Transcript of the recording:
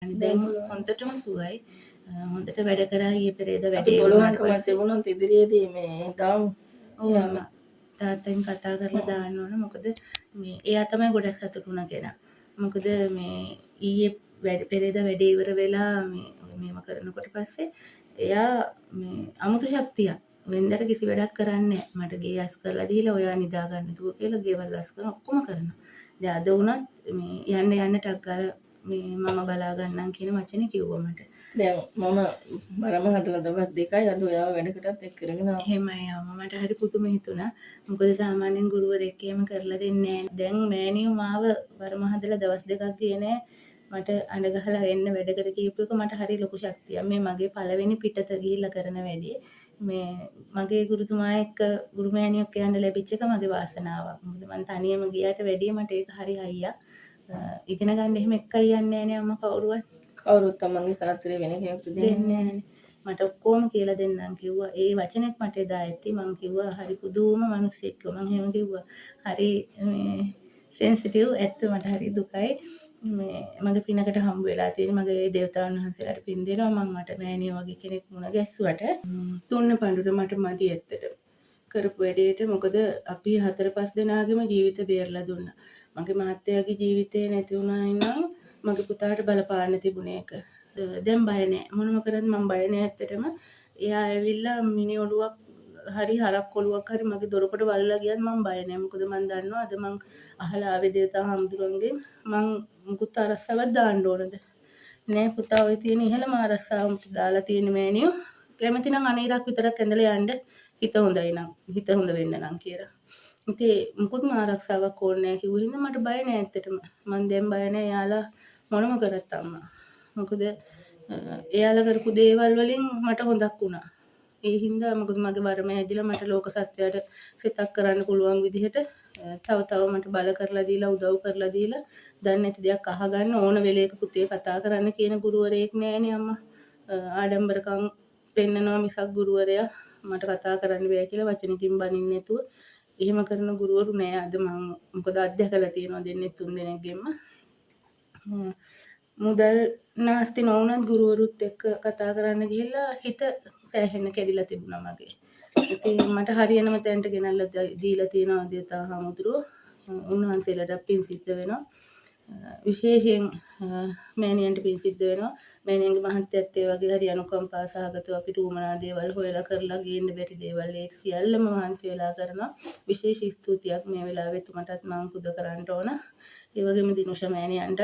දැන් හොඳටම සුවයි. හොඳට වැඩ කරා ඊයේ පෙරේද අපි වැඩේ බලවන්කමක් තිබුණොත් ඉදිරියේදී මේ දාමු. ඔව් තාත්තෙන් කතා කරලා දාන්න ඕන. මොකද මේ එයා තමයි ගොඩක් සතුටු වුණ කෙනා. මොකද මේ ඊයේ පෙරේද වැඩේ ඉවර වෙලා මේව කරනකොට පස්සේ එයා මේ අමුතු ශක්තියක්. වෙන්දට කිසි වැඩක් කරන්නේ නැහැ. මට ගේ අස් කරලා දීලා ඔයා නිදා ගන්න තුව කියලා ගෙවල් අස් කරන ඔක්කොම කරනවා. දැන් අද වුණත් මේ යන්න ටක් ගාලා මේ මම බලා ගන්නම් කියන වචනේ කිව්වා මට. දැන් මම බරම හදලා දවස් 2යි අද ඔයාව වැඩකටත් එක්ක කරගෙන ආවා. එහෙමයි මට හරි පුදුම හිතුණා. මොකද සාමාන්‍යයෙන් ගුරුවරයෙක් එහෙම කරලා දෙන්නේ නැහැ. දැන් මෑණියෝ මාව බරම හදලා දවස් 2ක් ගියේ නැහැ. මට අඬ ගහලා එන්න වැඩකට කියපු එක මට හරි ලොකු ශක්තියක්. මේ මගේ පළවෙනි පිටත ගිහිල්ලා කරන වැඩේ. මේ මගේ ගුරුතුමා එක්ක ගුරු මෑණියෙක් යන්න ලැබිච්ච එක මගේ වාසනාවක්. මොකද මම තනියම ගියාට වැඩිය මට ඒක හරි අයියක්. ඉගෙන ගන්න එහෙම එක්කයි යන්නේ නැහැ නේ අම්මා කවුරුවත්. කවුරුත් තමන්ගේ සාත්‍රය වෙන කෙනෙකුට දෙන්නේ නැහැ. මට ඔක්කොම කියලා දෙන්නම් කිව්වා. ඒ වචනෙත් මට එදා ඇති. මම කිව්වා හරි පුදුම මිනිස්සෙක් කිව්වා. මම එහෙම කිව්වා. හරි මේ සෙන්සිටිව් ඇත්ත මට හරි දුකයි. මේ මගේ පිනකට හම්බ වෙලා තියෙන මගේ දේවතාවුන් වහන්සේලාට පින් දෙනවා. මම මට මෑණියෝ වගේ කෙනෙක් මුණ ගැස්සුවට තුන්න පඳුර මට මදි ඇත්තට. කරපු වැඩේට මොකද අපි 4-5 දෙනාගේම ජීවිත බේරලා දුන්නා. මගේ මහත්තයාගේ ජීවිතේ නැති වුණා නම් මගේ පුතාට බලපාන්න තිබුණ එක. දැන් බය නැහැ. මොනම කරත් මම බය නැහැ ඇත්තටම. එයා ඇවිල්ලා මිනි ඔලුවක් හරි හරක් ඔලුවක් හරි මගේ දොරකට වල්ලා ගියත් මම බය නැහැ. මොකද මම දන්නවා අද මං අහලා ආවේ දේවතා හඳුරන්ගෙන් මං මුකුත් අරස්සාවක් දාන්න ඕනද? නෑ පුතා ඔය තියෙන ඉහළම අරස්සාව දාලා තියෙන මෑණියෝ. කැමති නම් අනේරක් විතරක් ඇඳලා යන්න හිත හොඳයි නම් හිත හොඳ වෙන්න නම් කියලා. ඉතින් මුකුත්ම ආරක්ෂාවක් ඕනේ නැහැ කිව්ව හින්දා මට බය නෑ ඇත්තටම. මං දැන් බය නෑ යාලා මොනම කරත් අම්මා. මොකද එයාලා කරපු දේවල් වලින් මට හොඳක් වුණා. ඒ හින්දා මොකද මගේ වරම හැදිලා මට ලෝක සත්‍යයට සිතක් කරන්න පුළුවන් විදිහට තව මට බල කරලා දීලා උදව් කරලා දීලා දැන් නැති දෙයක් අහගන්න ඕන වෙලේක පුතේ කතා කරන්න කියන ගුරුවරයෙක් නෑනේ අම්මා. ආඩම්බරකම් පෙන්නනවා මිසක් ගුරුවරයා මට කතා කරන්න බෑ කියලා වචනකින් බනින්න නැතුව එහෙම කරන ගුරුවරු නෑ අද මම මොකද අධ්‍යයකලා තියෙනවා දෙන්නේ 3 දෙනෙක්ගෙම. මුදල් නාස්ති නොවුනත් ගුරුවරුත් එක්ක කතා කරන්න ගිහිල්ලා හිත සෑහෙන්න කැඩිලා තිබුණා මගේ. ඉතින් මට හරියනම තැනට ගෙනල්ලා දීලා තියෙනවා දේවතා හාමුදුරුවෝ. උන්වහන්සේලාට පින් සිද්ධ වෙනවා. විශේෂයෙන් මෑණියන්ට පින් සිද්ධ වෙනවා. මෑණියන්ගේ මහත්යත් ඒ වගේ හරි අනුකම්පා සහගතව අපිට උමනා දේවල් හොයලා කරලා ගේන්න බැරි දේවල් ඒ සියල්ලම මහන්සි වෙලා කරනවා. විශේෂ ස්තුතියක් මේ වෙලාවෙත් මටත් මම පුද කරන්න ඕන. ඒ වගේම දිනුෂා මෑණියන්ට